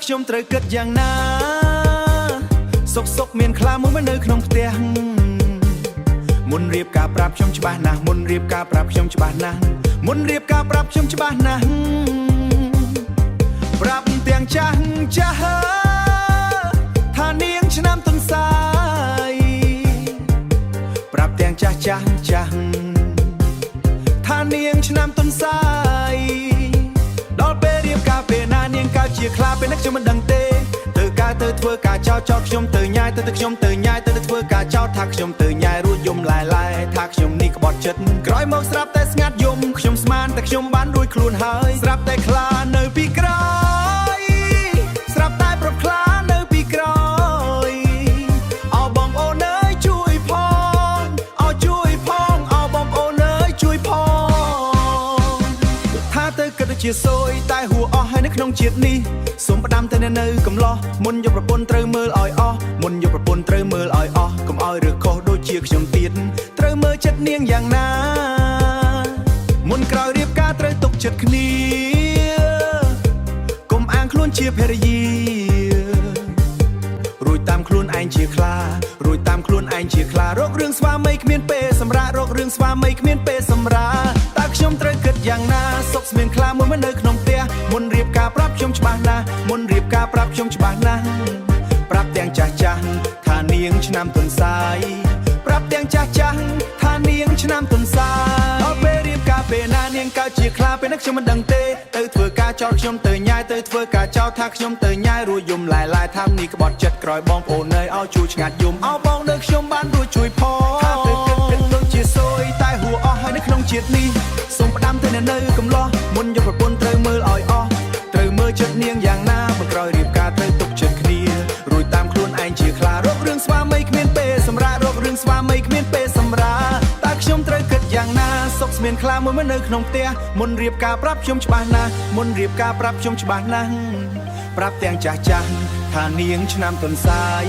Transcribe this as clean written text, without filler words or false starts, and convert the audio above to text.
ខ្ញុំត្រូវគិតយ៉ាងណាសុកមានខ្លាមួយមិននៅក្នុងផ្ទះមុនរៀបការប្រាប់ខ្ញុំច្បាស់ណាស់មុនរៀបការប្រាប់ខ្ញុំច្បាស់ណាស់មុនរៀបការប្រាប់ខ្ញុំច្បាស់ណាស់ប្រាប់ទាំងចាស់ថានាងឆ្នាំទុនសាយប្រាប់ទាំងចាស់ថានាងឆ្នាំទុនសាយដល់ពេលរៀបការពេលណានាងកើតជាខ្លាពេលនេះខ្ញុំមិនដឹងទេទៅការទៅធ្វើការចោលខ្ញុំទៅញ៉ាយទៅខ្ញុំទៅញ៉ាយទៅធ្វើការចោលថាខ្ញុំទៅញ៉ាយរួចយំឡាយថាខ្ញុំនេះក្បត់ចិត្តក្រោយមកស្រាប់តែស្ងាត់យំខ្ញុំស្មានតែខ្ញុំបានរួចខ្លួនហើយស្រាប់តែខ្លានៅពីក្រោយស្រាប់តែប្រុសខ្លានៅពីក្រោយអោបងអូនអើយជួយផងអោជួយផងអោបងអូនអើយជួយផងថាទៅគិតទៅជាសួយតែហួរអស់ហើយនៅក្នុងជាតិនេះសូមផ្ដាំទៅនៅកំឡោះមុនយកប្រពន្ធត្រូវមើលឲ្យអស់មុនយកប្រពន្ធត្រូវមើលឲ្យអស់កុំឲ្យរើខុសដូចជាខ្ញុំទៀតត្រូវមើលចិត្តនាងយ៉ាងណាមុនក្រោយរៀបការត្រូវទុកចិត្តគ្នាកុំអាងខ្លួនជាភរិយារួចតាមខ្លួនឯងជាខ្លារួចតាមខ្លួនឯងជាខ្លារករឿងស្វាមីគ្មានពេលសម្រាប់រករឿងស្វាមីគ្មានពេលសម្រាប់តើខ្ញុំត្រូវគិតយ៉ាងណាសុកស្មានខ្លាមួយមិននៅក្នុងផ្ទះមុនរៀបការប្រាប់ខ្ញុំច្បាស់ណាស់មុនរៀបការប្រាប់ខ្ញុំច្បាស់ណាស់ប្រាប់ទាំងចាស់ថានាងឆ្នាំទុនសាយប្រាប់ទាំងចាស់ថានាងឆ្នាំទុនសាយដល់ពេលរៀបការពេលណានាងកើតជាខ្លាពេលនេះខ្ញុំមិនដឹងទេទៅធ្វើការចោលខ្ញុំទៅញ៉ាយទៅធ្វើការចោលថាខ្ញុំទៅញ៉ាយរួចយំឡាយថានេះក្បត់ចិត្តក្រោយបងប្អូននៅឲ្យជួយឆ្ងាត់យំអោបងនៅខ្ញុំបានរួចជួយផងថាទៅគិតដូចជាសួយតែហួរអស់ហើយនៅក្នុងជាតិនេះសូមផ្ដាំទៅនៅកំឡោះមុនយកប្រពន្ធត្រូវមើលឲ្យអស់ត្រូវមើលចិត្តនាងយ៉ាងណាមកក្រោយរៀបការត្រូវទុកចិត្តគ្នារួចតាមខ្លួនឯងជាខ្លារករឿងស្វាមីគ្មានពេលសម្រាប់រករឿងស្វាមីគ្មានពេលសម្រាប់តើខ្ញុំត្រូវគិតយ៉ាងណាសុកស្មានខ្លាមួយមិននៅក្នុងផ្ទះមុនរៀបការប្រាប់ខ្ញុំច្បាស់ណាស់មុនរៀបការប្រាប់ខ្ញុំច្បាស់ណាស់ប្រាប់ទាំងចាស់ថានាងឆ្នាំទុនសាយ